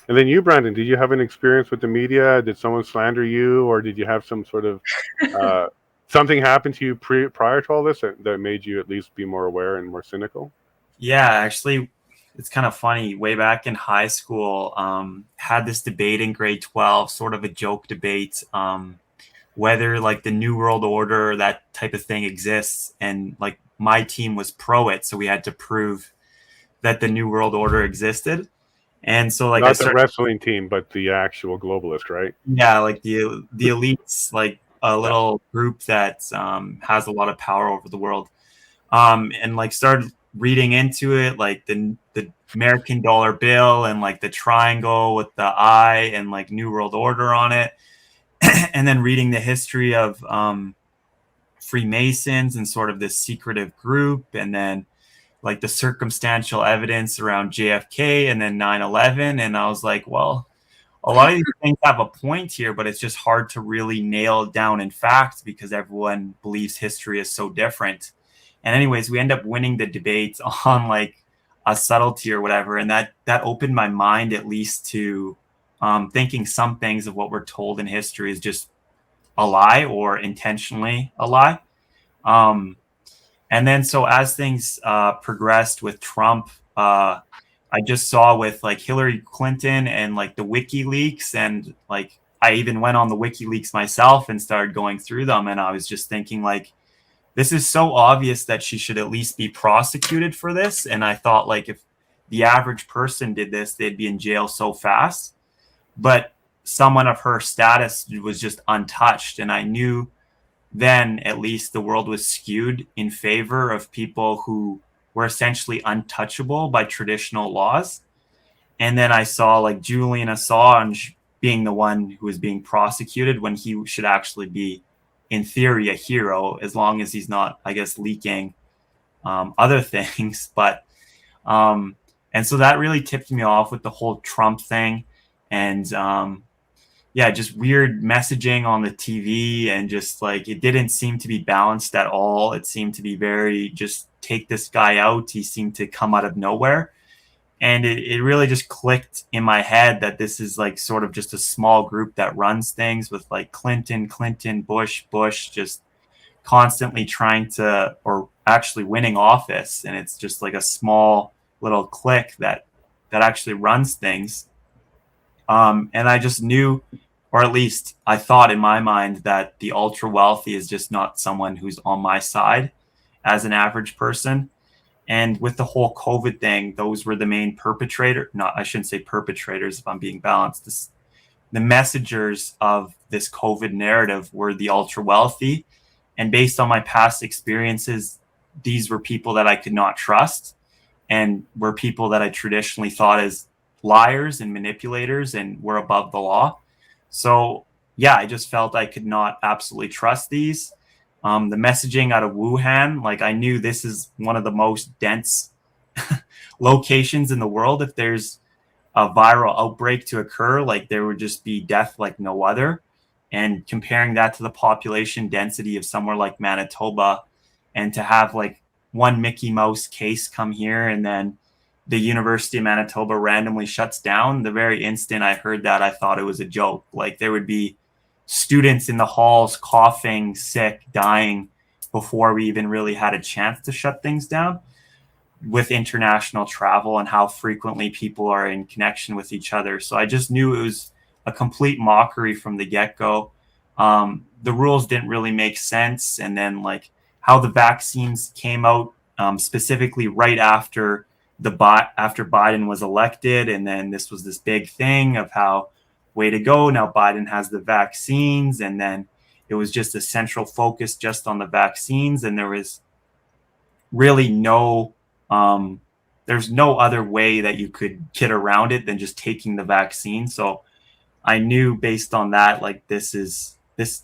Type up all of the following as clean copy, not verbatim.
And then you, Brandon, did you have an experience with the media? Did someone slander you, or did you have some sort of uh, something happen to you prior to all this that made you at least be more aware and more cynical? Yeah, actually, it's kind of funny. Way back in high school, had this debate in grade 12, sort of a joke debate, whether like the New World Order, that type of thing exists. And like my team was pro it. So we had to prove that the New World Order existed. And so like I Not the started, wrestling team, but the actual globalist, right? yeah, like the elites, like a Yeah. little group that has a lot of power over the world. And like started reading into it, like the American dollar bill and like the triangle with the eye and like New World Order on it, and then reading the history of Freemasons and sort of this secretive group, and then like the circumstantial evidence around JFK and then 9/11, and I was like, well, a lot of these things have a point here, but it's just hard to really nail it down in fact because everyone believes history is so different. And anyways, we end up winning the debate on like a subtlety or whatever, and that opened my mind at least to thinking some things of what we're told in history is just a lie or intentionally a lie. Um, and then so as things progressed with Trump, I just saw with like Hillary Clinton and like the WikiLeaks, and like I even went on the WikiLeaks myself and started going through them, and I was just thinking like this is so obvious that she should at least be prosecuted for this. And I thought like if the average person did this, they'd be in jail so fast. But someone of her status was just untouched, and I knew then at least the world was skewed in favor of people who were essentially untouchable by traditional laws. And then I saw like Julian Assange being the one who was being prosecuted when he should actually be, in theory, a hero, as long as he's not, I guess, leaking other things. But um, and so that really tipped me off with the whole Trump thing, and yeah, just weird messaging on the TV, and just like it didn't seem to be balanced at all. It seemed to be very just take this guy out. He seemed to come out of nowhere. And it really just clicked in my head that this is like sort of just a small group that runs things with like Clinton, Bush, just constantly trying to, or actually winning office. And it's just like a small little clique that actually runs things. And I just knew, or at least I thought in my mind, that the ultra wealthy is just not someone who's on my side as an average person. And with the whole COVID thing, those were the main perpetrator. Not, I shouldn't say perpetrators if I'm being balanced. The messengers of this COVID narrative were the ultra wealthy. And based on my past experiences, these were people that I could not trust, and were people that I traditionally thought as liars and manipulators and were above the law. So yeah, I just felt I could not absolutely trust these. The messaging out of Wuhan, like I knew this is one of the most dense locations in the world. If there's a viral outbreak to occur, like there would just be death like no other. And comparing that to the population density of somewhere like Manitoba, and to have like one Mickey Mouse case come here and then the University of Manitoba randomly shuts down, the very instant I heard that, I thought it was a joke. Like there would be students in the halls coughing, sick, dying before we even really had a chance to shut things down, with international travel and how frequently people are in connection with each other. So I just knew it was a complete mockery from the get go. The rules didn't really make sense. And then, like, how the vaccines came out, specifically right after after Biden was elected, and then this was this big thing of how, way to go, now Biden has the vaccines, and then it was just a central focus just on the vaccines, and there was really um, there's no other way that you could get around it than just taking the vaccine. So I knew based on that, like this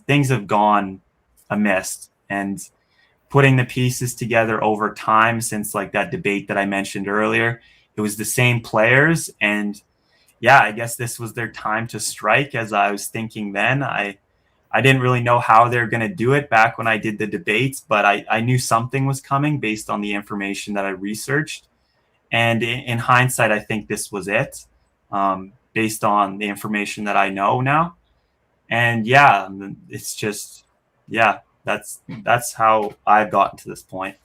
things have gone amiss, and putting the pieces together over time since like that debate that I mentioned earlier, it was the same players. And yeah, I guess this was their time to strike. As I was thinking then, I didn't really know how they're going to do it back when I did the debates, but I knew something was coming based on the information that I researched. And in hindsight, I think this was it. based on the information that I know now. And yeah, it's just, yeah, that's how I've gotten to this point.